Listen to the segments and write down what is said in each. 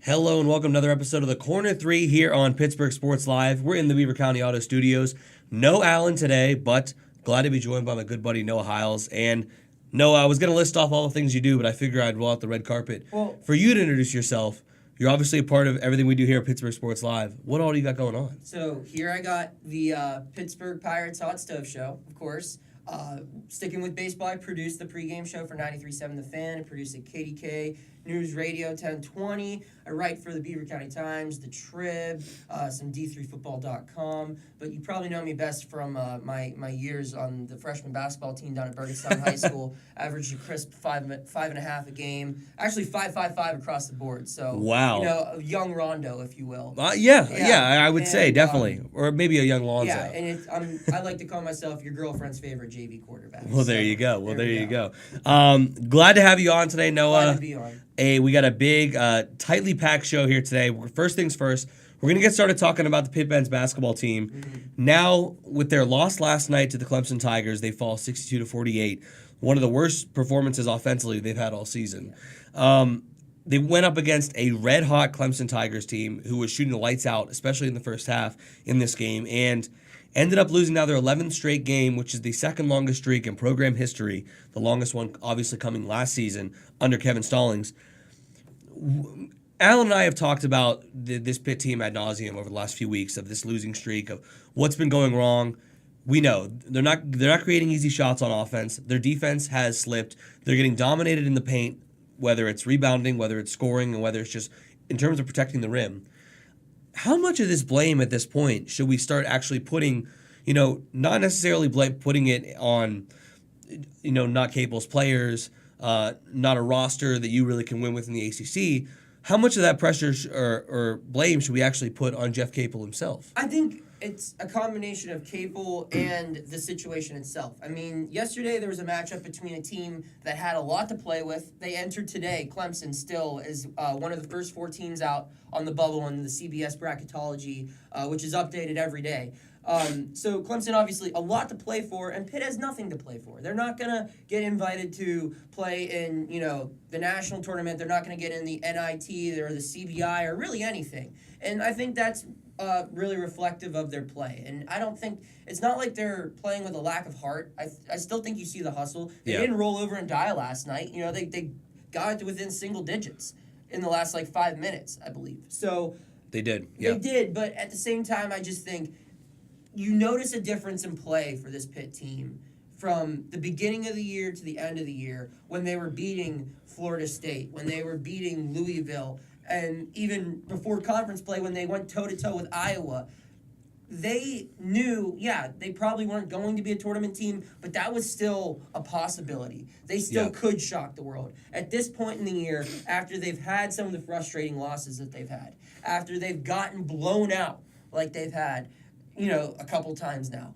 Hello and welcome to another episode of the Corner 3 here on Pittsburgh Sports Live. We're in the Beaver County Auto Studios. No Alan today, but glad to be joined by my good buddy Noah Hiles. And Noah, I was going to list off all the things you do, but I figure I'd roll out the red carpet. For you to introduce yourself, you're obviously a part of everything we do here at Pittsburgh Sports Live. What all do you got going on? So here I got the Pittsburgh Pirates Hot Stove Show, of course. Sticking with baseball, I produced the pregame show for 93.7 The Fan. I produced at KDK News Radio 1020. I write for the Beaver County Times, the Trib, some D3Football.com. But you probably know me best from my years on the freshman basketball team down at Bergenstown High School. Averaged a crisp 5.5 a game. Actually 5.55 across the board. So wow, a young Rondo, if you will. Yeah, I would say definitely, or maybe a young Lonzo. Yeah, and I like to call myself your girlfriend's favorite JV quarterback. Well, there you go. There you go. Glad to have you on today, Noah. Glad to be on. We got a big, tightly packed show here today. First things first, we're going to get started talking about the Pitt men's basketball team. Mm-hmm. Now, with their loss last night to the Clemson Tigers, they fall 62-48. One of the worst performances offensively they've had all season. They went up against a red-hot Clemson Tigers team who was shooting the lights out, especially in the first half in this game, and ended up losing now their 11th straight game, which is the second longest streak in program history, the longest one obviously coming last season under Kevin Stallings. Alan and I have talked about this Pitt team ad nauseum over the last few weeks of this losing streak, of what's been going wrong. We know they're not creating easy shots on offense. Their defense has slipped. They're getting dominated in the paint, whether it's rebounding, whether it's scoring, and whether it's just in terms of protecting the rim. How much of this blame at this point should we start actually putting, not necessarily putting it on, not Capel's players, not a roster that you really can win with in the ACC? How much of that pressure or blame should we actually put on Jeff Capel himself? I think it's a combination of Capel and the situation itself. I mean, yesterday there was a matchup between a team that had a lot to play with. They entered today, Clemson still is one of the first 4 teams out on the bubble in the CBS bracketology, which is updated every day. So Clemson, obviously, a lot to play for, and Pitt has nothing to play for. They're not going to get invited to play in, the national tournament. They're not going to get in the NIT or the CBI or really anything. And I think that's really reflective of their play. And I don't think, it's not like they're playing with a lack of heart. I still think you see the hustle. They didn't roll over and die last night. They got it to within single digits in the last, 5 minutes, I believe. So They did, They did, but at the same time, I just think you notice a difference in play for this Pitt team from the beginning of the year to the end of the year when they were beating Florida State, when they were beating Louisville, and even before conference play when they went toe-to-toe with Iowa. They knew, they probably weren't going to be a tournament team, but that was still a possibility. They still could shock the world. At this point in the year, after they've had some of the frustrating losses that they've had, after they've gotten blown out like they've had, a couple times now.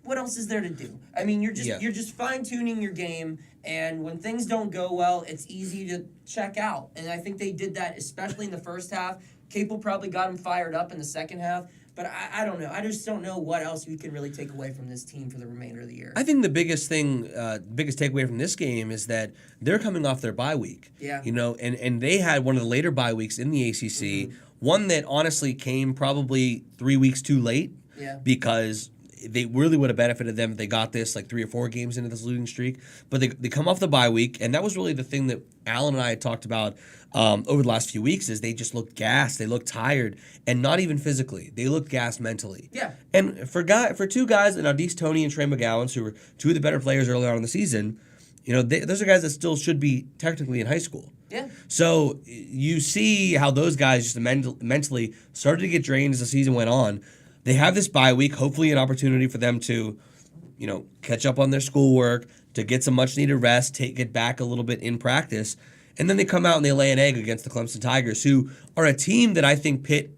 What else is there to do? I mean, you're just fine-tuning your game, and when things don't go well, it's easy to check out. And I think they did that, especially in the first half. Capel probably got him fired up in the second half, but I don't know. I just don't know what else we can really take away from this team for the remainder of the year. I think the biggest takeaway from this game is that they're coming off their bye week. Yeah. And they had one of the later bye weeks in the ACC. Mm-hmm. One that honestly came probably 3 weeks too late because they really would have benefited them if they got this 3 or 4 games into this losing streak. But they come off the bye week, and that was really the thing that Alan and I had talked about over the last few weeks is they just looked gassed. They looked tired, and not even physically. They looked gassed mentally. Yeah. And for 2 guys, Adis Toney and Trey McGowans, who were 2 of the better players early on in the season, those are guys that still should be technically in high school. Yeah. So you see how those guys just mentally started to get drained as the season went on. They have this bye week, hopefully an opportunity for them to, catch up on their schoolwork, to get some much-needed rest, take it back a little bit in practice. And then they come out and they lay an egg against the Clemson Tigers, who are a team that I think Pitt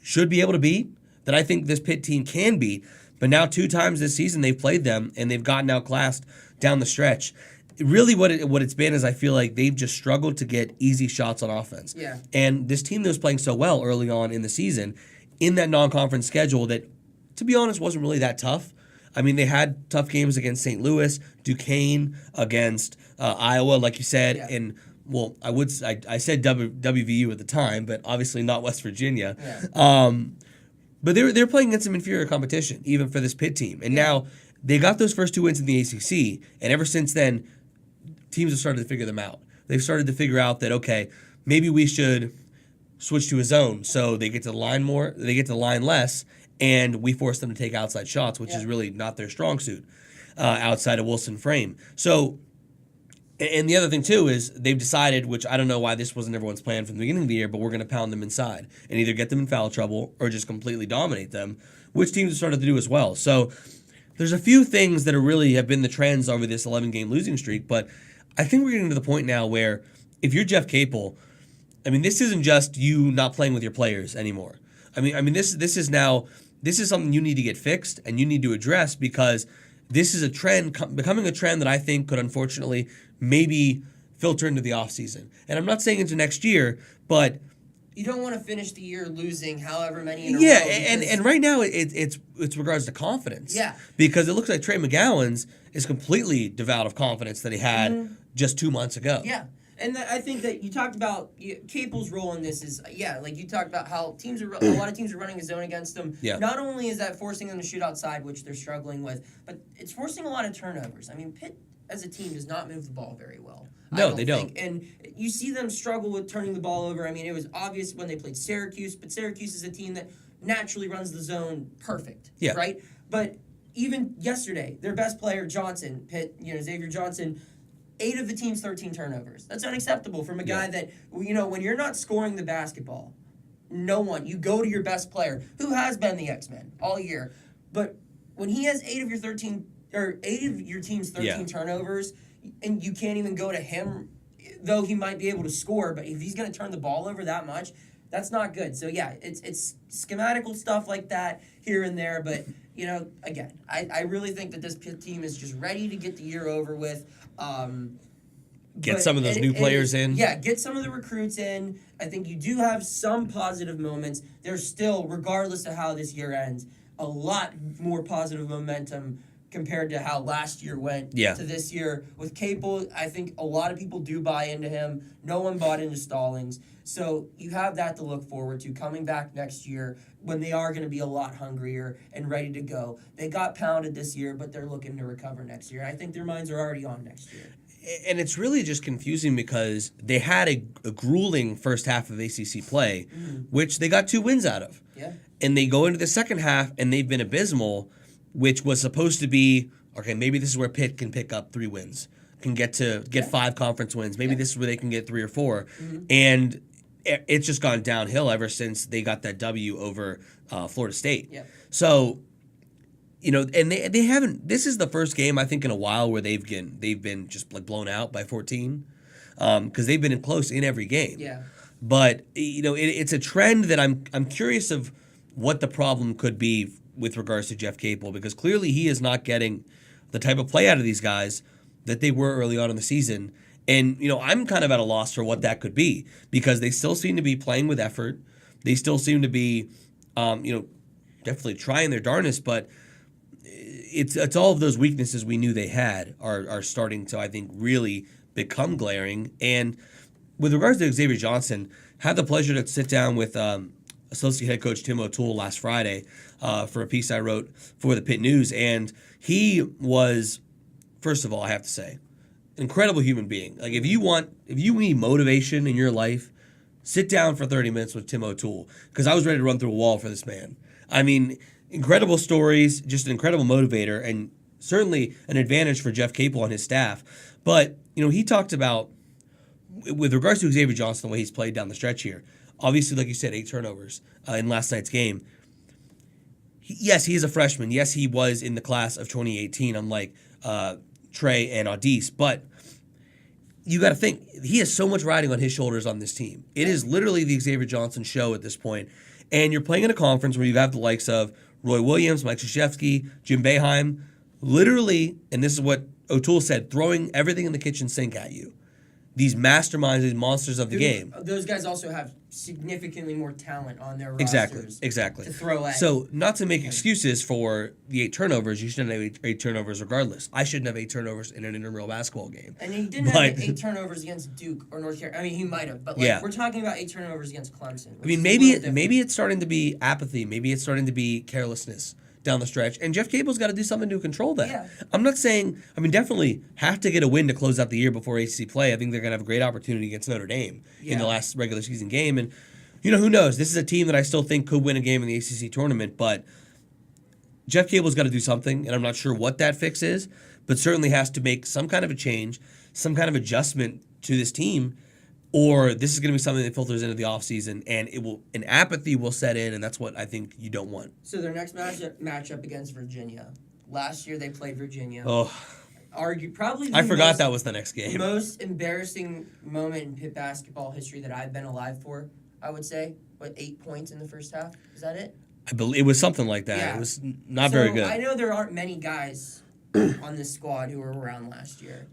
should be able to beat, that I think this Pitt team can beat. But now 2 times this season they've played them, and they've gotten outclassed down the stretch. Really what it's been is I feel like they've just struggled to get easy shots on offense. Yeah. And this team that was playing so well early on in the season, in that non-conference schedule that, to be honest, wasn't really that tough. I mean, they had tough games against St. Louis, Duquesne, against Iowa, like you said, and well, I said WVU at the time, but obviously not West Virginia. Yeah. But they're playing against some inferior competition, even for this Pitt team. And now they got those first 2 wins in the ACC, and ever since then, teams have started to figure them out. They've started to figure out that, okay, maybe we should switch to a zone so they get to the line more, they get to the line less, and we force them to take outside shots, which is really not their strong suit outside of Wilson frame. So, and the other thing, too, is they've decided, which I don't know why this wasn't everyone's plan from the beginning of the year, but we're going to pound them inside and either get them in foul trouble or just completely dominate them, which teams have started to do as well. So there's a few things that really have been the trends over this 11-game losing streak, but I think we're getting to the point now where if you're Jeff Capel, I mean, this isn't just you not playing with your players anymore. I mean, this is something you need to get fixed and you need to address because this is a trend, becoming a trend that I think could unfortunately maybe filter into the offseason. And I'm not saying into next year, but you don't want to finish the year losing however many in a yeah, row. and right now it's regards to confidence. Yeah. Because it looks like Trey McGowan's is completely devoid of confidence that he had just 2 months ago. Yeah. And I think that you talked about Capel's role in this is, like you talked about how a lot of teams are running a zone against them. Yeah. Not only is that forcing them to shoot outside, which they're struggling with, but it's forcing a lot of turnovers. I mean, Pitt as a team does not move the ball very well. No, they don't. And you see them struggle with turning the ball over. I mean, it was obvious when they played Syracuse, but Syracuse is a team that naturally runs the zone perfect. Yeah. Right? But even yesterday, their best player, Johnson, Pitt, Xavier Johnson, 8 of the team's 13 turnovers. That's unacceptable from a guy that, when you're not scoring the basketball, you go to your best player, who has been the X-Men all year. But when he has 8 of your team's 13 turnovers, and you can't even go to him, though he might be able to score, but if he's going to turn the ball over that much, that's not good. So, yeah, it's schematical stuff like that here and there. But, again, I really think that this Pitt team is just ready to get the year over with. Get some of those new players in. Yeah, get some of the recruits in. I think you do have some positive moments. There's still, regardless of how this year ends, a lot more positive momentum compared to how last year went to this year. With Capel, I think a lot of people do buy into him. No one bought into Stallings. So you have that to look forward to coming back next year when they are going to be a lot hungrier and ready to go. They got pounded this year, but they're looking to recover next year. I think their minds are already on next year. And it's really just confusing because they had a grueling first half of ACC play, which they got 2 wins out of. Yeah. And they go into the second half, and they've been abysmal, which was supposed to be, okay, maybe this is where Pitt can pick up 3 wins, can get 5 conference wins. Maybe this is where they can get 3 or 4. And it's just gone downhill ever since they got that W over Florida State. Yeah. So, and they haven't. This is the first game I think in a while where they've been just like blown out by 14, because they've been close in every game. Yeah. But it's a trend that I'm curious of what the problem could be with regards to Jeff Capel, because clearly he is not getting the type of play out of these guys that they were early on in the season. And, I'm kind of at a loss for what that could be, because they still seem to be playing with effort. They still seem to be, definitely trying their darndest, but it's all of those weaknesses we knew they had are starting to, I think, really become glaring. And with regards to Xavier Johnson, had the pleasure to sit down with associate head coach Tim O'Toole last Friday for a piece I wrote for the Pitt News, and he was, first of all, I have to say, an incredible human being. Like if you need motivation in your life, sit down for 30 minutes with Tim O'Toole, because I was ready to run through a wall for this man. I mean, incredible stories, just an incredible motivator, and certainly an advantage for Jeff Capel and his staff. But he talked about, with regards to Xavier Johnson, the way he's played down the stretch here. Obviously, like you said, 8 turnovers in last night's game. Yes, he is a freshman. Yes, he was in the class of 2018, unlike Trey and Audice. But you got to think, he has so much riding on his shoulders on this team. It is literally the Xavier Johnson show at this point. And you're playing in a conference where you have the likes of Roy Williams, Mike Krzyzewski, Jim Boeheim, literally, and this is what O'Toole said, throwing everything in the kitchen sink at you. These masterminds, these monsters of the game. Those guys also have significantly more talent on their rosters Exactly. to throw at. So, not to make excuses for the 8 turnovers, you shouldn't have 8 turnovers regardless. I shouldn't have 8 turnovers in an intramural basketball game. And he didn't have 8 turnovers against Duke or North Carolina. I mean, he might have, but we're talking about 8 turnovers against Clemson. I mean, maybe it's starting to be apathy. Maybe it's starting to be carelessness down the stretch. And Jeff Cable's got to do something to control that. Yeah. I'm not saying, definitely have to get a win to close out the year before ACC play. I think they're going to have a great opportunity against Notre Dame in the last regular season game. And, who knows? This is a team that I still think could win a game in the ACC tournament, but Jeff Cable's got to do something, and I'm not sure what that fix is, but certainly has to make some kind of a change, some kind of adjustment to this team, or this is going to be something that filters into the offseason, and an apathy will set in, and that's what I think you don't want. So their next matchup against Virginia. Last year they played Virginia. Oh, Probably I forgot that was the next game. Most embarrassing moment in Pitt basketball history that I've been alive for, I would say. 8 points in the first half? Is that it? I believe it was something like that. Yeah. It was not very good. I know there aren't many guys on this squad who were around last year,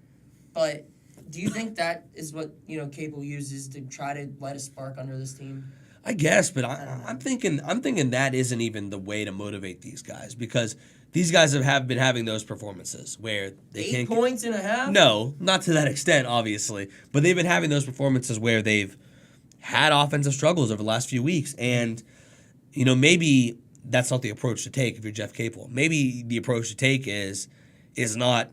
but do you think that is what Cable uses to try to light a spark under this team? I guess, but I'm thinking that isn't even the way to motivate these guys, because these guys have been having those performances where they 8 points and a half? No, not to that extent, obviously, but they've been having those performances where they've had offensive struggles over the last few weeks, and maybe that's not the approach to take if you're Jeff Capel. Maybe the approach to take is not,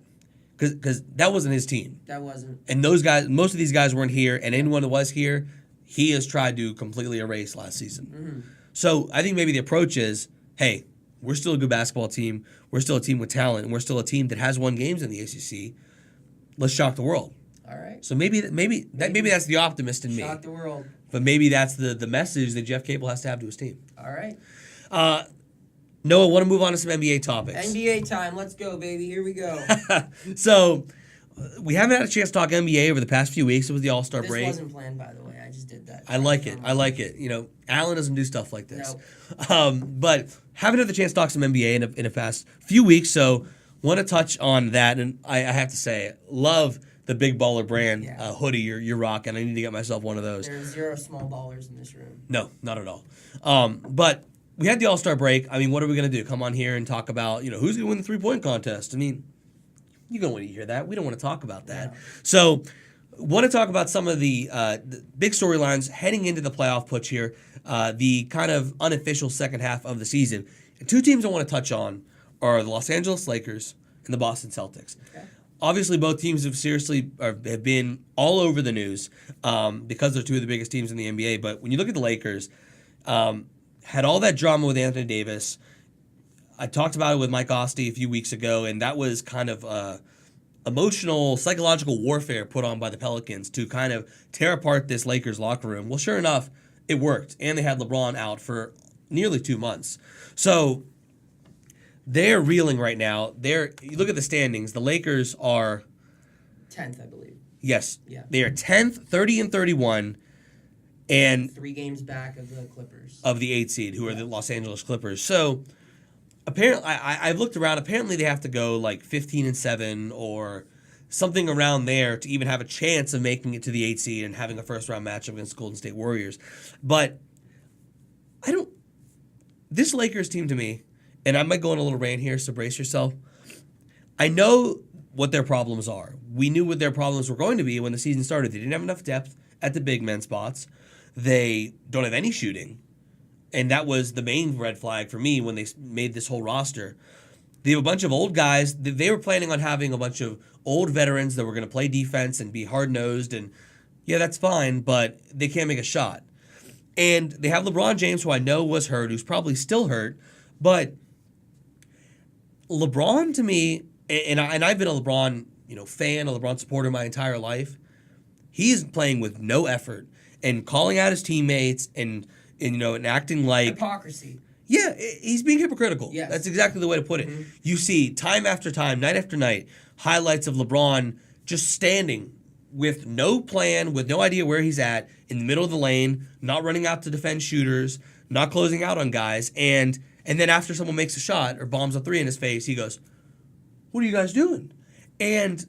because that wasn't his team. That wasn't. And those guys, most of these guys weren't here, and anyone that was here, he has tried to completely erase last season. Mm-hmm. So I think maybe the approach is, hey, we're still a good basketball team. We're still a team with talent, and we're still a team that has won games in the ACC. Let's shock the world. All right. So maybe that's the optimist in me. Shock the world. But maybe that's the message that Jeff Capel has to have to his team. All right. Noah, want to move on to some NBA topics. NBA time. Let's go, baby. Here we go. So, we haven't had a chance to talk NBA over the past few weeks. It was the All-Star break. This wasn't planned, by the way. I just did that. I like it. Allen doesn't do stuff like this. No. But haven't had the chance to talk some NBA in the past few weeks, so want to touch on that. And I have to say, love the Big Baller brand hoodie you're rocking. I need to get myself one of those. There are 0 small ballers in this room. No, not at all. But we had the All-Star break. What are we going to do? Come on here and talk about, who's going to win the three-point contest? You're going to want to hear that. We don't want to talk about that. Yeah. So, want to talk about some of the big storylines heading into the playoff push here, the kind of unofficial second half of the season. And 2 teams I want to touch on are the Los Angeles Lakers and the Boston Celtics. Okay. Obviously, both teams have been all over the news because they're 2 of the biggest teams in the NBA. But when you look at the Lakers, had all that drama with Anthony Davis. I talked about it with Mike Osti a few weeks ago, and that was kind of emotional, psychological warfare put on by the Pelicans to kind of tear apart this Lakers locker room. Well, sure enough, it worked, and they had LeBron out for nearly 2 months. So they're reeling right now. You look at the standings. The Lakers are 10th, I believe. Yes. Yeah. They are 10th, 30-31, and 3 games back of the Clippers. Of the 8 seed, who are the Los Angeles Clippers. So apparently, I've looked around. Apparently, they have to go like 15-7 or something around there to even have a chance of making it to the 8 seed and having a first round matchup against the Golden State Warriors. But this Lakers team to me, and I might go on a little rant here, so brace yourself. I know what their problems are. We knew what their problems were going to be when the season started. They didn't have enough depth at the big men spots. They don't have any shooting. And that was the main red flag for me when they made this whole roster. They have a bunch of old guys. They were planning on having a bunch of old veterans that were going to play defense and be hard-nosed. And, yeah, that's fine, but they can't make a shot. And they have LeBron James, who I know was hurt, who's probably still hurt. But LeBron, to me, and I've been a LeBron fan, a LeBron supporter my entire life, he's playing with no effort and calling out his teammates and acting like hypocrisy. Yeah, he's being hypocritical. Yes. That's exactly the way to put it. Mm-hmm. You see time after time, night after night, highlights of LeBron just standing with no plan, with no idea where he's at, in the middle of the lane, not running out to defend shooters, not closing out on guys, and then after someone makes a shot or bombs a 3 in his face, he goes, "What are you guys doing?" And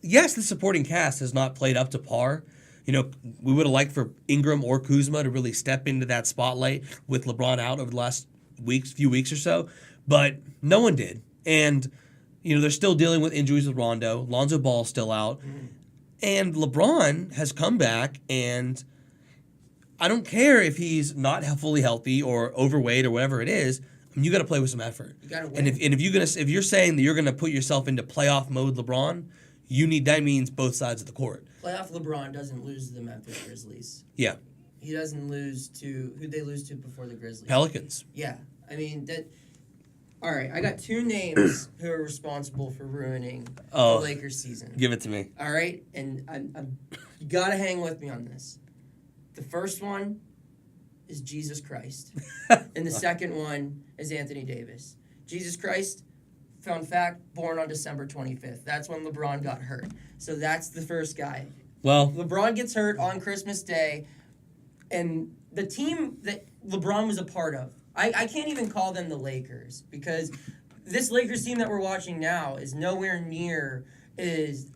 yes, the supporting cast has not played up to par, We would have liked for Ingram or Kuzma to really step into that spotlight with LeBron out over the last few weeks or so, but no one did. And, they're still dealing with injuries with Rondo. Lonzo Ball's still out. And LeBron has come back, and I don't care if he's not fully healthy or overweight or whatever it is. You got to play with some effort. You got to win. And if you're saying that you're gonna put yourself into playoff mode, LeBron, that means both sides of the court. Playoff LeBron doesn't lose to the Memphis Grizzlies. Yeah. He doesn't lose to who'd they lose to before the Grizzlies? Pelicans. Yeah, I mean that. All right, I got two names who are responsible for ruining the Lakers season. Give it to me. All right, and I'm you gotta hang with me on this. The first one is Jesus Christ, and the second one is Anthony Davis. Jesus Christ, fun fact, born on December 25th. That's when LeBron got hurt. So that's the first guy. Well, LeBron gets hurt on Christmas Day, and the team that LeBron was a part of, I can't even call them the Lakers, because this Lakers team that we're watching now is nowhere near as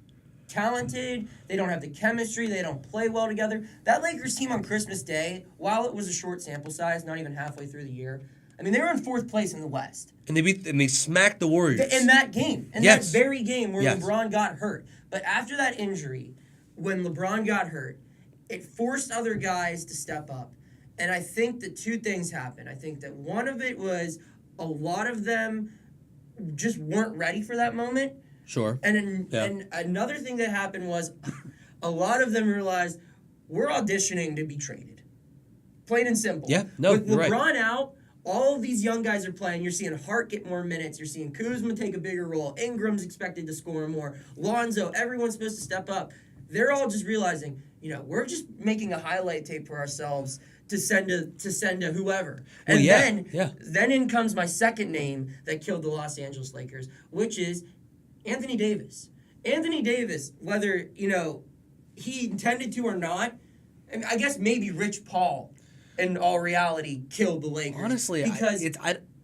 talented. They don't have the chemistry. They don't play well together. That Lakers team on Christmas Day, while it was a short sample size, not even halfway through the year, I mean, they were in fourth place in the West. And they smacked the Warriors. In that game. In that very game where Yes. LeBron got hurt. But after that injury, when LeBron got hurt, it forced other guys to step up. And I think that two things happened. I think that one of it was a lot of them just weren't ready for that moment. Sure. And another thing that happened was a lot of them realized we're auditioning to be traded. Plain and simple. Yeah, no, With you're LeBron right. out, all of these young guys are playing. You're seeing Hart get more minutes. You're seeing Kuzma take a bigger role. Ingram's expected to score more. Lonzo, everyone's supposed to step up. They're all just realizing, we're just making a highlight tape for ourselves to send to whoever. And then in comes my second name that killed the Los Angeles Lakers, which is Anthony Davis. Anthony Davis, whether, he intended to or not, and I guess maybe Rich Paul, in all reality, killed the Lakers. Honestly, because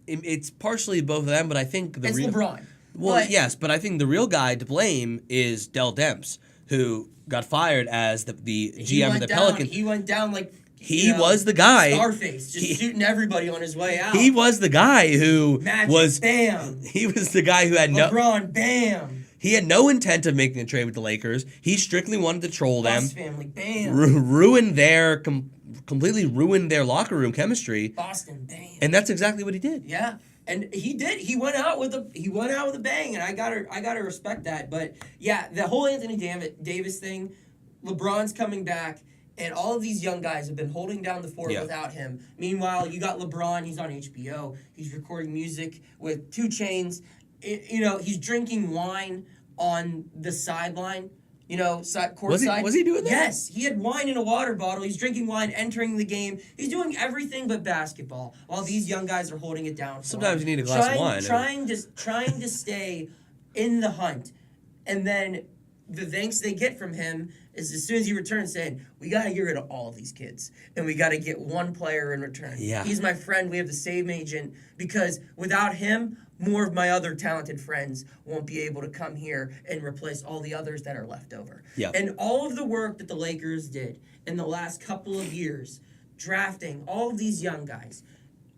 it's partially both of them, but I think it's LeBron. Well, yes, but I think the real guy to blame is Dell Demps, who got fired as the GM of the Pelicans. He went down like he was the guy. Scarface, just shooting everybody on his way out. He was the guy who Magic, bam. He was the guy who had LeBron, bam. He had no intent of making a trade with the Lakers. He strictly wanted to troll them. Family, bam. Completely ruined their locker room chemistry. Boston, bam. And that's exactly what he did. Yeah. And he did. He went out with a bang, and I gotta respect that. But yeah, the whole Anthony Davis thing, LeBron's coming back, and all of these young guys have been holding down the fort without him. Meanwhile, you got LeBron. He's on HBO. He's recording music with 2 Chainz. He's drinking wine on the sideline. Courtside. Was he doing that? Yes, he had wine in a water bottle. He's drinking wine, entering the game. He's doing everything but basketball, while these young guys are holding it down. Sometimes you need a glass of wine. Trying to stay in the hunt, and then the thanks they get from him is as soon as he returns saying, we got to get rid of all of these kids, and we got to get one player in return. Yeah. He's my friend. We have the same agent, because without him, more of my other talented friends won't be able to come here and replace all the others that are left over. Yeah. And all of the work that the Lakers did in the last couple of years, drafting all of these young guys,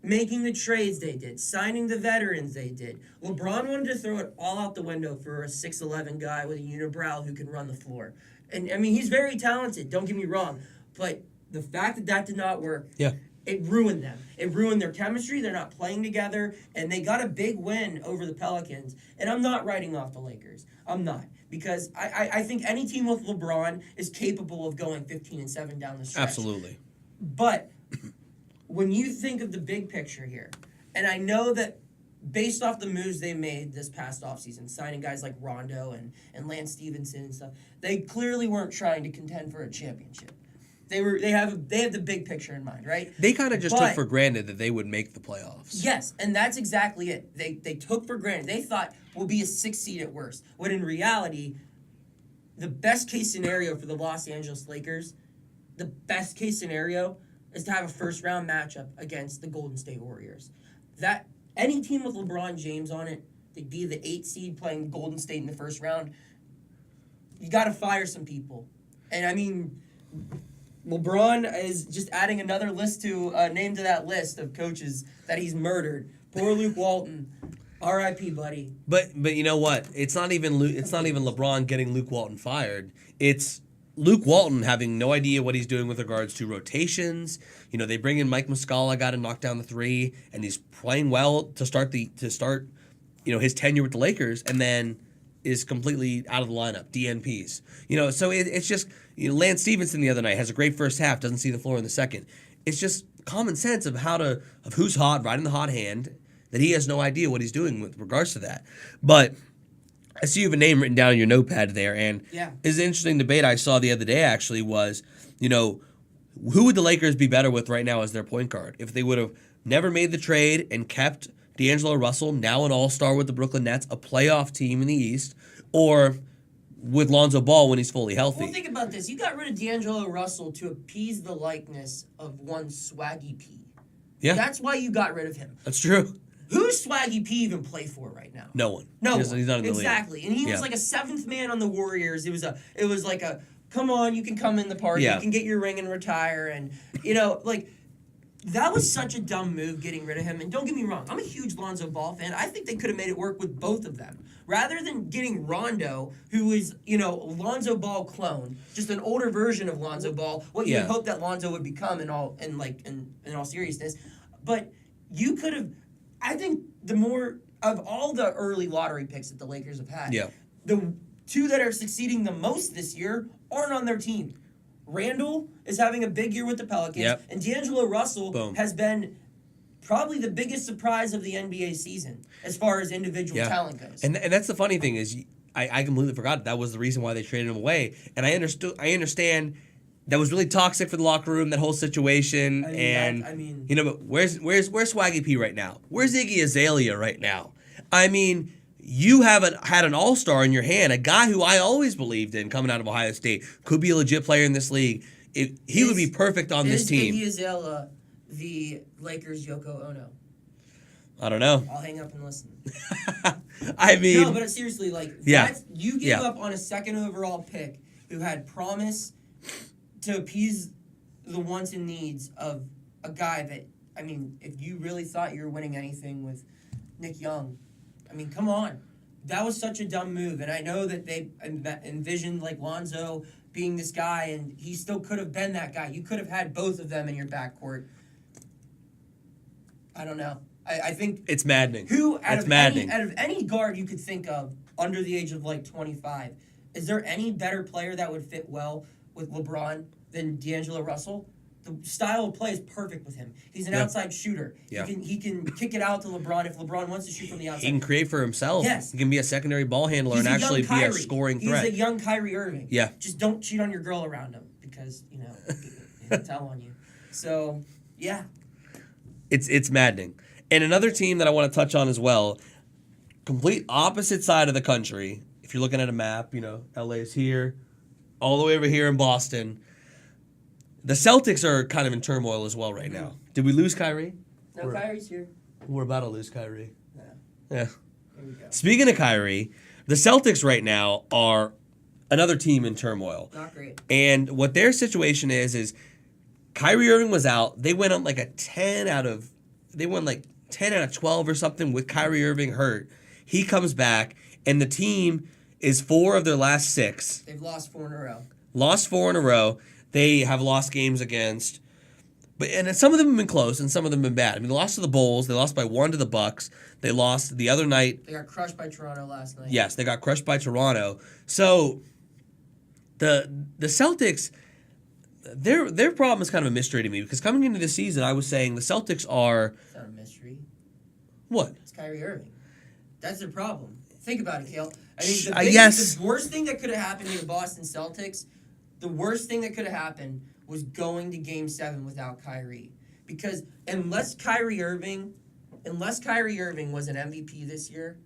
making the trades they did, signing the veterans they did. LeBron wanted to throw it all out the window for a 6'11" guy with a unibrow who can run the floor. And, I mean, he's very talented, don't get me wrong. But the fact that did not work, it ruined them. It ruined their chemistry. They're not playing together. And they got a big win over the Pelicans. And I'm not writing off the Lakers. I'm not. Because I think any team with LeBron is capable of going 15-7 down the stretch. Absolutely. But when you think of the big picture here, and I know that based off the moves they made this past offseason, signing guys like Rondo and Lance Stevenson and stuff, they clearly weren't trying to contend for a championship. They have the big picture in mind, right? They kind of just took for granted that they would make the playoffs. Yes, and that's exactly it. They took for granted. They thought we'll be a 6th seed at worst. When in reality, the best case scenario for the Los Angeles Lakers, the best case scenario is to have a first round matchup against the Golden State Warriors. That any team with LeBron James on it, they'd be the 8th seed playing Golden State in the first round. You got to fire some people, and I mean, LeBron is just adding another name to that list of coaches that he's murdered. Poor Luke Walton. R.I.P. buddy. But you know what? It's not even LeBron getting Luke Walton fired. It's Luke Walton having no idea what he's doing with regards to rotations. You know, they bring in Mike Muscala, got to knock down the three, and he's playing well to start his tenure with the Lakers, and then is completely out of the lineup, DNPs. You know, so it's just, Lance Stevenson the other night has a great first half, doesn't see the floor in the second. It's just common sense of who's hot, riding the hot hand, that he has no idea what he's doing with regards to that. But I see you have a name written down in your notepad there, and it's an interesting debate I saw the other day actually was, who would the Lakers be better with right now as their point guard? If they would have never made the trade and kept D'Angelo Russell, now an all-star with the Brooklyn Nets, a playoff team in the East, or with Lonzo Ball when he's fully healthy. Well, think about this. You got rid of D'Angelo Russell to appease the likeness of one Swaggy P. Yeah. That's why you got rid of him. That's true. Who's Swaggy P even play for right now? No one. No He's one. not in the league. Exactly. And he was like a seventh man on the Warriors. It was like a, come on, you can come in the party, you can get your ring and retire. And, that was such a dumb move getting rid of him. And don't get me wrong, I'm a huge Lonzo Ball fan. I think they could have made it work with both of them. Rather than getting Rondo, who is, Lonzo Ball clone, just an older version of Lonzo Ball, what you would hope that Lonzo would become in all seriousness. But you could have, I think the more of all the early lottery picks that the Lakers have had, the two that are succeeding the most this year aren't on their team. Randall is having a big year with the Pelicans, and D'Angelo Russell has been probably the biggest surprise of the NBA season as far as individual talent goes. And that's the funny thing is, I completely forgot that was the reason why they traded him away. And I understand that was really toxic for the locker room, that whole situation. But where's Swaggy P right now? Where's Iggy Azalea right now? I mean, you had an all-star in your hand, a guy who I always believed in coming out of Ohio State, could be a legit player in this league. He would be perfect on this team. Is Iggy Azalea the Lakers' Yoko Ono? I don't know. I'll hang up and listen. No, but seriously, you gave up on a second overall pick who had promise to appease the wants and needs of a guy that, if you really thought you were winning anything with Nick Young, come on. That was such a dumb move, and I know that they envisioned Lonzo being this guy, and he still could have been that guy. You could have had both of them in your backcourt. I don't know. I think it's maddening. Out of any guard you could think of under the age of 25, is there any better player that would fit well with LeBron than D'Angelo Russell? The style of play is perfect with him. He's an outside shooter. Yeah. He can kick it out to LeBron if LeBron wants to shoot from the outside. He can create for himself. Yes. He can be a secondary ball handler and actually be a scoring threat. He's a young Kyrie Irving. Yeah. Just don't cheat on your girl around him because, he'll tell on you. So, yeah. It's maddening. And another team that I want to touch on as well, complete opposite side of the country. If you're looking at a map, LA is here, all the way over here in Boston. The Celtics are kind of in turmoil as well right now. Did we lose Kyrie? No, Kyrie's here. We're about to lose Kyrie. Yeah. Here we go. Speaking of Kyrie, the Celtics right now are another team in turmoil. Not great. And what their situation is Kyrie Irving was out. They went on 10 out of 12 or something with Kyrie Irving hurt. He comes back, and the team is 4 of their last 6. They've lost 4 in a row. Lost 4 in a row. They have lost games against, and some of them have been close and some of them have been bad. They lost to the Bulls. They lost by 1 to the Bucks. They lost the other night. They got crushed by Toronto last night. Yes, they got crushed by Toronto. So the Celtics, their problem is kind of a mystery to me because coming into the season, I was saying the Celtics are. It's not a mystery. What? It's Kyrie Irving. That's their problem. Think about it, Cale. The worst thing that could have happened to the Boston Celtics. The worst thing that could have happened was going to Game 7 without Kyrie. Because unless Kyrie Irving was an MVP this year,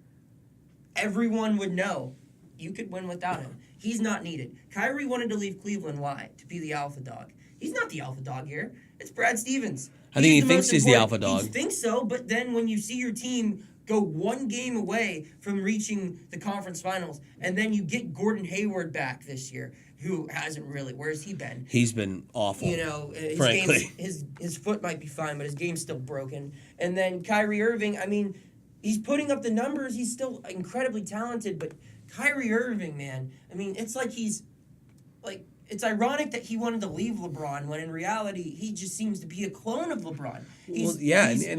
everyone would know you could win without him. He's not needed. Kyrie wanted to leave Cleveland. Why? To be the alpha dog. He's not the alpha dog here. It's Brad Stevens. I think he thinks he's the alpha dog. He thinks so, but then when you see your team go one game away from reaching the conference finals, and then you get Gordon Hayward back this year, who hasn't really. Where's he been? He's been awful. You know, frankly, his foot might be fine, but his game's still broken. And then Kyrie Irving, I mean, he's putting up the numbers. He's still incredibly talented, but Kyrie Irving, man, I mean, it's like it's ironic that he wanted to leave LeBron when in reality he just seems to be a clone of LeBron. He's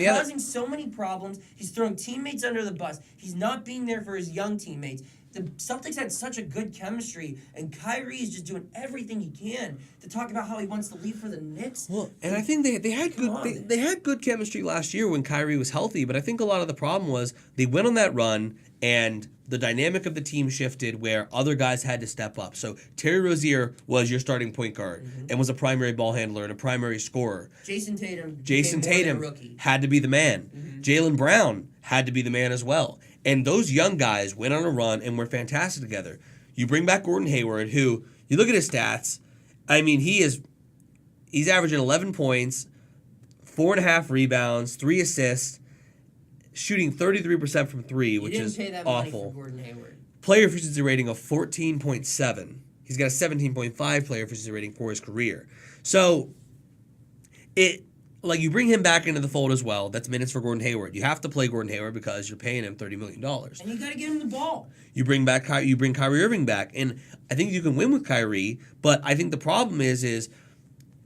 causing so many problems. He's throwing teammates under the bus. He's not being there for his young teammates. The Celtics had such a good chemistry, and Kyrie is just doing everything he can to talk about how he wants to leave for the Knicks. Well, and I think they had good chemistry last year when Kyrie was healthy, but I think a lot of the problem was they went on that run and the dynamic of the team shifted where other guys had to step up. So Terry Rozier was your starting point guard and was a primary ball handler and a primary scorer. Jason Tatum rookie. Had to be the man. Jaylen Brown had to be the man as well. And those young guys went on a run and were fantastic together. You bring back Gordon Hayward, who, you look at his stats, I mean, he's averaging 11 points, 4.5 rebounds, 3 assists, shooting 33% from 3, which is awful. You didn't pay that money for Gordon Hayward. Player efficiency rating of 14.7. He's got a 17.5 player efficiency rating for his career. So, you bring him back into the fold as well. That's minutes for Gordon Hayward. You have to play Gordon Hayward because you're paying him $30 million. And you got to get him the ball. You bring Kyrie Irving back, and I think you can win with Kyrie. But I think the problem is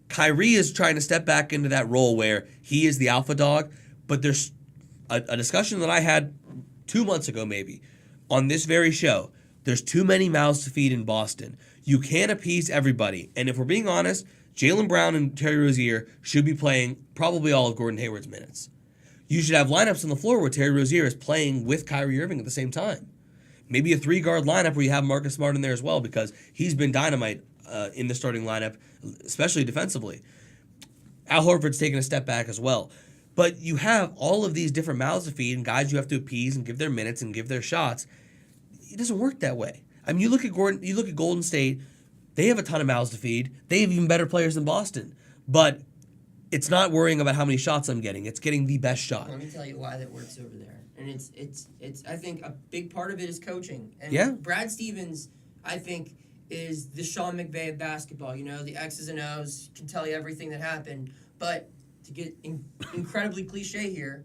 Kyrie is trying to step back into that role where he is the alpha dog. But there's a discussion that I had 2 months ago, maybe, on this very show. There's too many mouths to feed in Boston. You can't appease everybody. And if we're being honest, Jaylen Brown and Terry Rozier should be playing probably all of Gordon Hayward's minutes. You should have lineups on the floor where Terry Rozier is playing with Kyrie Irving at the same time. Maybe a 3-guard lineup where you have Marcus Smart in there as well because he's been dynamite in the starting lineup, especially defensively. Al Horford's taken a step back as well. But you have all of these different mouths to feed and guys you have to appease and give their minutes and give their shots. It doesn't work that way. I mean, you look at Golden State, they have a ton of mouths to feed. They have even better players than Boston. But it's not worrying about how many shots I'm getting. It's getting the best shot. Let me tell you why that works over there. And it's I think a big part of it is coaching. And Brad Stevens, I think, is the Sean McVay of basketball. You know, the X's and O's can tell you everything that happened. But to get incredibly cliche here,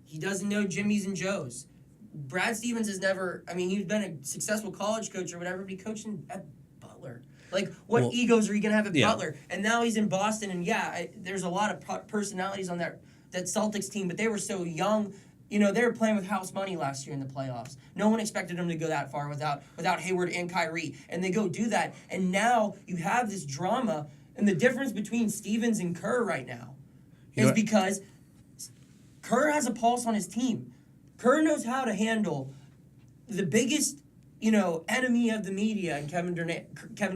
he doesn't know Jimmy's and Joe's. Brad Stevens has never, I mean, he's been a successful college coach or whatever, but he coached at Butler. Like, what egos are you going to have at Butler? And now he's in Boston, and there's a lot of personalities on that Celtics team, but they were so young. You know, they were playing with house money last year in the playoffs. No one expected them to go that far without Hayward and Kyrie, and they go do that. And now you have this drama, and the difference between Stevens and Kerr right now is because Kerr has a pulse on his team. Kerr knows how to handle the biggest, enemy of the media and Kevin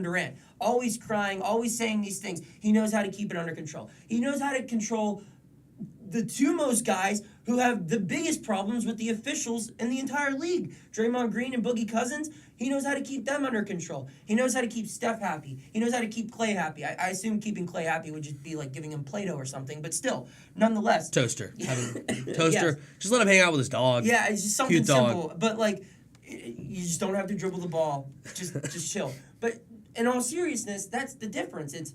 Durant. Always crying, always saying these things. He knows how to keep it under control. He knows how to control the two most guys who have the biggest problems with the officials in the entire league. Draymond Green and Boogie Cousins, he knows how to keep them under control. He knows how to keep Steph happy. He knows how to keep Clay happy. I assume keeping Clay happy would just be like giving him Play-Doh or something, but still, nonetheless. Toaster. Toaster. Yes. Just let him hang out with his dog. Yeah, it's just something simple. But, you just don't have to dribble the ball. Just chill. But in all seriousness, that's the difference.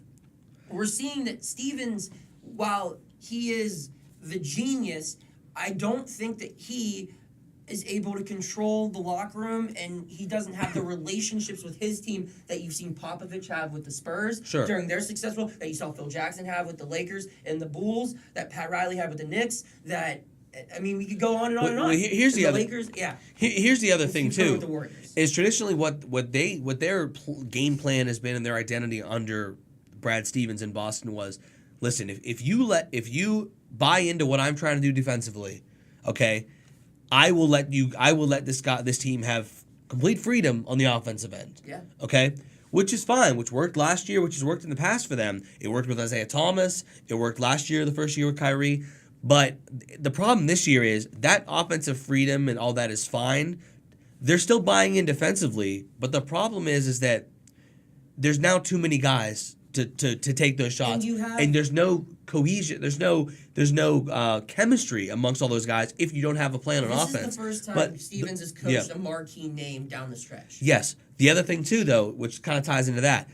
We're seeing that Stevens, while he is the genius, I don't think that he is able to control the locker room, and he doesn't have the relationships with his team that you've seen Popovich have with the Spurs during their successful, that you saw Phil Jackson have with the Lakers and the Bulls, that Pat Riley had with the Knicks, we could go on and on and on. Here's the other Lakers, Here's the other thing too. With the Warriors. Is traditionally what their game plan has been and their identity under Brad Stevens in Boston was, listen, if you buy into what I'm trying to do defensively, okay, I will let this team have complete freedom on the offensive end. Yeah. Okay? Which is fine, which worked last year, which has worked in the past for them. It worked with Isaiah Thomas. It worked last year, the first year with Kyrie. But the problem this year is that offensive freedom and all that is fine. They're still buying in defensively, but the problem is that there's now too many guys to take those shots. And you have- and there's no cohesion. There's no chemistry amongst all those guys if you don't have a plan on offense. This is the first time But Stevens has coached a marquee name down the stretch. Yes. The other thing too, though, which kind of ties into that,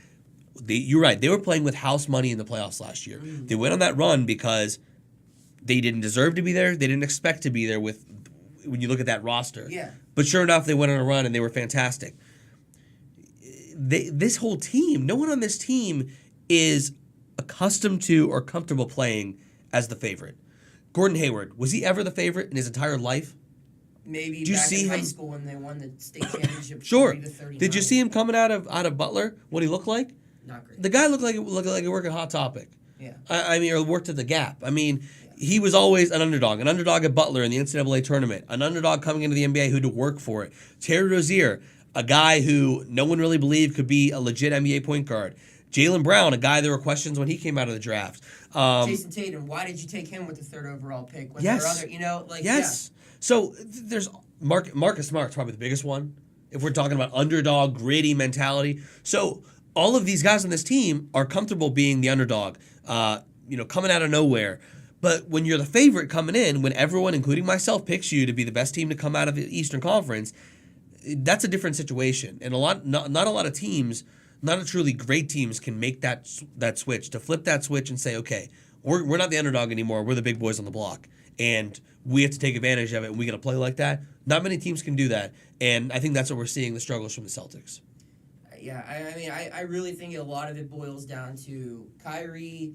you're right. They were playing with house money in the playoffs last year. They went on that run because they didn't deserve to be there. They didn't expect to be there when you look at that roster. Yeah. But sure enough, they went on a run and they were fantastic. This whole team, no one on this team is accustomed to or comfortable playing as the favorite. Gordon Hayward, was he ever the favorite in his entire life? Maybe Did you back see in high him? school when they won the state championship. Sure. 30-39. Did you see him coming out of Butler? What he looked like? Not great. The guy looked like he worked at Hot Topic. Yeah. I mean, or worked at the Gap. I mean, he was always an underdog at Butler in the NCAA tournament, an underdog coming into the NBA who had to work for it. Terry Rozier, a guy who no one really believed could be a legit NBA point guard. Jaylen Brown, a guy there were questions when he came out of the draft. Jason Tatum, why did you take him with the 3rd overall pick? When Yes. there are other, Yes. So there's Marcus Smart's probably the biggest one. If we're talking about underdog, gritty mentality. So all of these guys on this team are comfortable being the underdog, coming out of nowhere. But when you're the favorite coming in, when everyone, including myself, picks you to be the best team to come out of the Eastern Conference, that's a different situation. And not a lot of teams, not a truly great teams, can make that switch, to flip that switch and say, okay, we're not the underdog anymore. We're the big boys on the block. And we have to take advantage of it, and we got to play like that. Not many teams can do that. And I think that's what we're seeing, the struggles from the Celtics. Yeah, I mean, I really think a lot of it boils down to Kyrie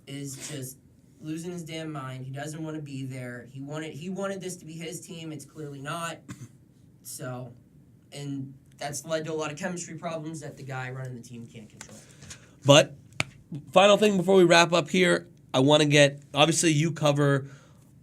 is just losing his damn mind. He doesn't want to be there. He wanted this to be his team. It's clearly not. So, and that's led to a lot of chemistry problems that the guy running the team can't control. But final thing before we wrap up here, I want to get, obviously you cover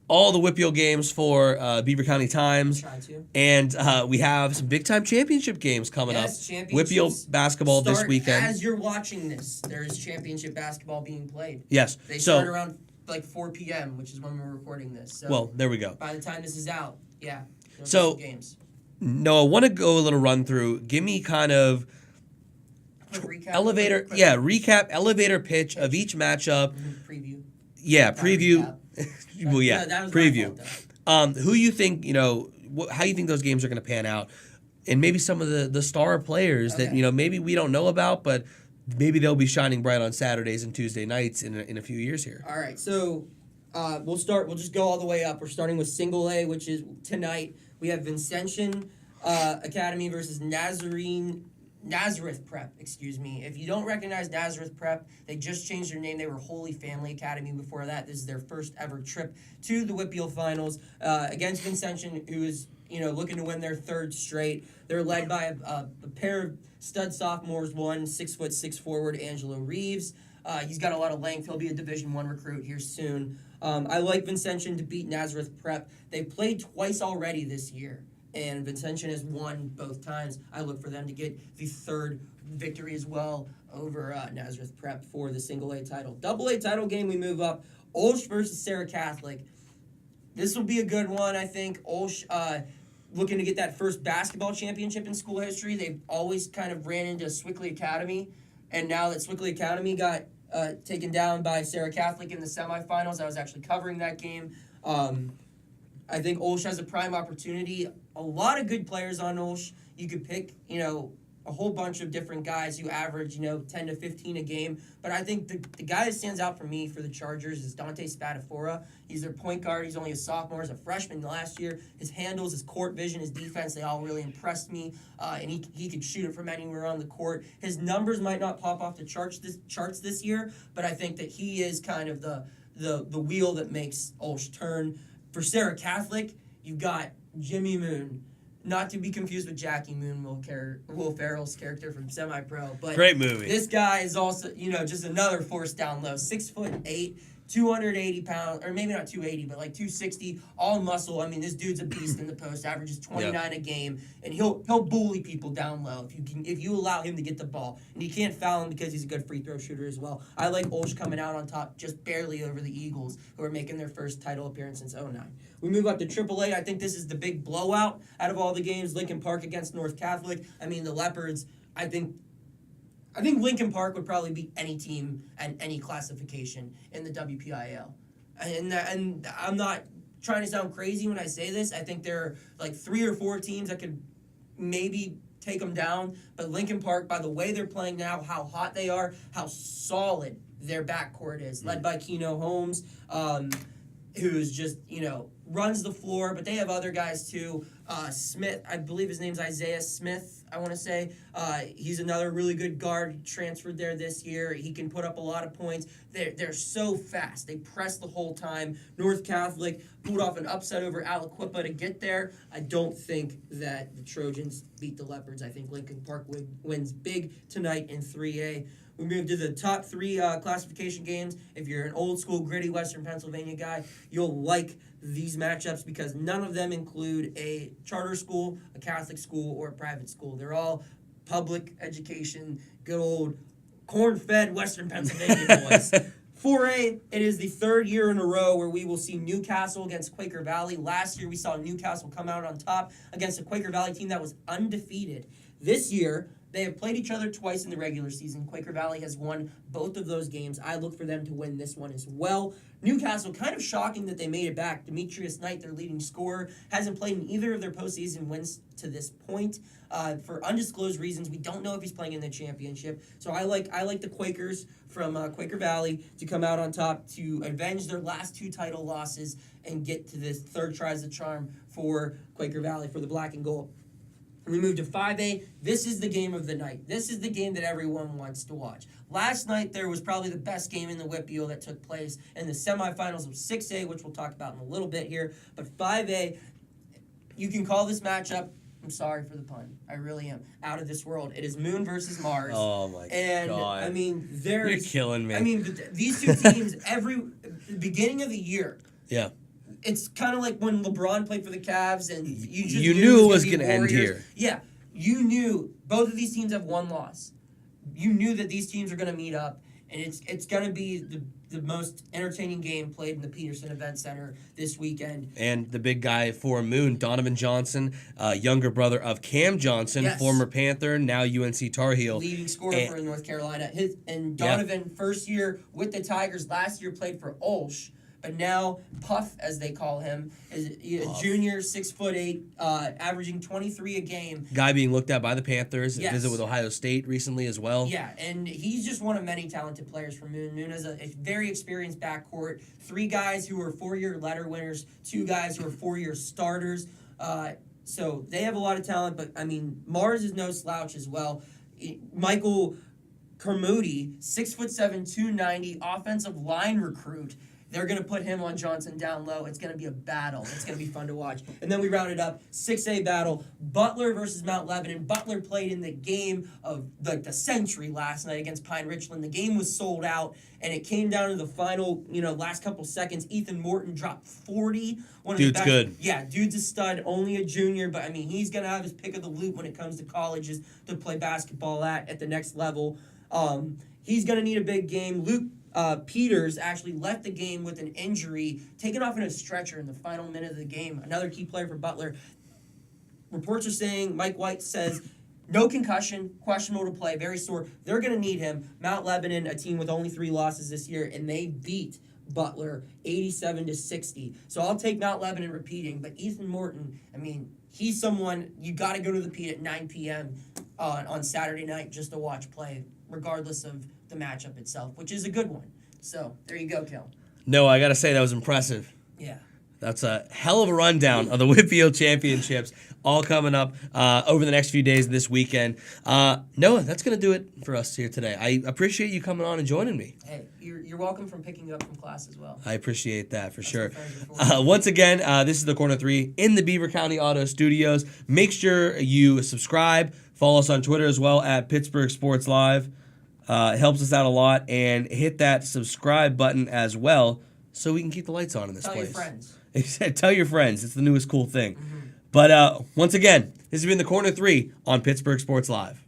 all the WPIAL games for Beaver County Times. Try to. And we have some big-time championship games coming up. WPIAL basketball this weekend. As you're watching this, there's championship basketball being played. Yes. They start around 4 p.m., which is when we're recording this. So well, there we go. By the time this is out, yeah. So, games. Noah, I want to go a little run through. Give me kind of recap, recap, elevator pitch of each matchup. Preview. Yeah, preview. Well, yeah, that was preview. My fault, who you think, how you think those games are going to pan out, and maybe some of the star players that maybe we don't know about, but maybe they'll be shining bright on Saturdays and Tuesday nights in a few years here. All right, so we'll just go all the way up. We're starting with Single A, which is tonight. We have Vincentian Academy versus Nazareth Prep, excuse me. If you don't recognize Nazareth Prep, they just changed their name. They were Holy Family Academy before that. This is their first ever trip to the WPIAL Finals against Vincentian, who is looking to win their 3rd straight. They're led by a pair of stud sophomores, one 6'6" forward, Angelo Reeves. He's got a lot of length. He'll be a Division I recruit here soon. I like Vincentian to beat Nazareth Prep. They played twice already this year, and Vincentian has won both times. I look for them to get the 3rd victory as well over Nazareth Prep for the Single A title. Double A title game, we move up. Olsh versus Sarah Catholic. This will be a good one, I think. Olsh looking to get that first basketball championship in school history. They've always kind of ran into Swickley Academy, and now that Swickley Academy got taken down by Sarah Catholic in the semifinals, I was actually covering that game. I think Olsh has a prime opportunity. A lot of good players on Olsh. You could pick, a whole bunch of different guys who average, 10 to 15 a game. But I think the guy that stands out for me for the Chargers is Dante Spadafora. He's their point guard. He's only a sophomore. He's a freshman last year. His handles, his court vision, his defense, they all really impressed me. And he could shoot it from anywhere on the court. His numbers might not pop off the charts this year, but I think that he is kind of the wheel that makes Olsh turn. For Sarah Catholic, you've got Jimmy Moon. Not to be confused with Jackie Moon, Will Ferrell's character from Semi-Pro. But great movie. This guy is also, just another force down low. 6'8", 280 pounds, or maybe not 280, but like 260, all muscle. I mean, this dude's a beast in the post, averages 29 a game, and he'll bully people down low if you allow him to get the ball. And you can't foul him because he's a good free throw shooter as well. I like Olsh coming out on top just barely over the Eagles, who are making their first title appearance since 2009. We move up to AAA. I think this is the big blowout out of all the games. Lincoln Park against North Catholic. I mean, the Leopards, I think I think Lincoln Park would probably beat any team and any classification in the WPIAL. And I'm not trying to sound crazy when I say this. I think there are like 3 or 4 teams that could maybe take them down. But Lincoln Park, by the way they're playing now, how hot they are, how solid their backcourt is, led by Keno Holmes, who's just, runs the floor. But they have other guys too. Smith, I believe his name's Isaiah Smith, I want to say. He's another really good guard. He transferred there this year. He can put up a lot of points. They're so fast. They press the whole time. North Catholic pulled off an upset over Aliquippa to get there. I don't think that the Trojans beat the Leopards. I think Lincoln Park wins big tonight in 3A. We move to the top 3 classification games. If you're an old school, gritty Western Pennsylvania guy, you'll like these matchups because none of them include a charter school, a Catholic school, or a private school. They're all public education, good old corn-fed Western Pennsylvania boys. 4A, it is the 3rd year in a row where we will see Newcastle against Quaker Valley. Last year, we saw Newcastle come out on top against a Quaker Valley team that was undefeated. This year, they have played each other twice in the regular season. Quaker Valley has won both of those games. I look for them to win this one as well. Newcastle, kind of shocking that they made it back. Demetrius Knight, their leading scorer, hasn't played in either of their postseason wins to this point. For undisclosed reasons, we don't know if he's playing in the championship. So I like the Quakers from Quaker Valley to come out on top to avenge their last 2 title losses and get to this 3rd tries the charm for Quaker Valley for the black and gold. We move to 5A. This is the game of the night. This is the game that everyone wants to watch. Last night, there was probably the best game in the WPIAL that took place in the semifinals of 6A, which we'll talk about in a little bit here. But 5A, you can call this matchup, I'm sorry for the pun, I really am, out of this world. It is Moon versus Mars. Oh, my God. And, You're killing me. These 2 teams, beginning of the year, yeah. It's kind of like when LeBron played for the Cavs and you just knew it was going to end here. Yeah, you knew both of these teams have 1 loss. You knew that these teams are going to meet up, and it's going to be the most entertaining game played in the Peterson Event Center this weekend. And the big guy for Moon, Donovan Johnson, younger brother of Cam Johnson, yes. Former Panther, now UNC Tar Heel. Leading scorer for North Carolina. Donovan, first year with the Tigers, last year played for Olsh. But now Puff, as they call him, is a junior, 6'8", averaging 23 a game. Guy being looked at by the Panthers. Yes. Visit with Ohio State recently as well. Yeah, and he's just one of many talented players for Moon. Moon has a very experienced backcourt. 3 guys who are 4-year letter winners, 2 guys who are 4-year starters. So they have a lot of talent. But Mars is no slouch as well. Michael Kermudi, 6'7", 290, offensive line recruit. They're going to put him on Johnson down low. It's going to be a battle. It's going to be fun to watch. And then we rounded up 6A battle, Butler versus Mount Lebanon. Butler played in the game of the century last night against Pine Richland. The game was sold out, and it came down to the final, last couple seconds. Ethan Morton dropped 40. Dude's good. Yeah, dude's a stud, only a junior, but he's going to have his pick of the loot when it comes to colleges to play basketball at the next level. He's going to need a big game. Luke Peters actually left the game with an injury, taken off in a stretcher in the final minute of the game. Another key player for Butler. Reports are saying, Mike White says, no concussion, questionable to play, very sore. They're going to need him. Mount Lebanon, a team with only 3 losses this year, and they beat Butler 87-60. So I'll take Mount Lebanon repeating, but Ethan Morton, he's someone you got to go to the Pete at 9 p.m. On Saturday night just to watch play, regardless of the matchup itself, which is a good one. So there you go, Cale. No, I got to say that was impressive. Yeah. That's a hell of a rundown of the WPIAL Championships, all coming up over the next few days this weekend. Noah, that's going to do it for us here today. I appreciate you coming on and joining me. Hey, you're welcome from picking up from class as well. I appreciate that for sure. Once again, this is the Corner 3 in the Beaver County Auto Studios. Make sure you subscribe. Follow us on Twitter as well at Pittsburgh Sports Live. It helps us out a lot. And hit that subscribe button as well so we can keep the lights on in this place. Tell your friends. Tell your friends. It's the newest cool thing. Mm-hmm. But once again, this has been the Corner 3 on Pittsburgh Sports Live.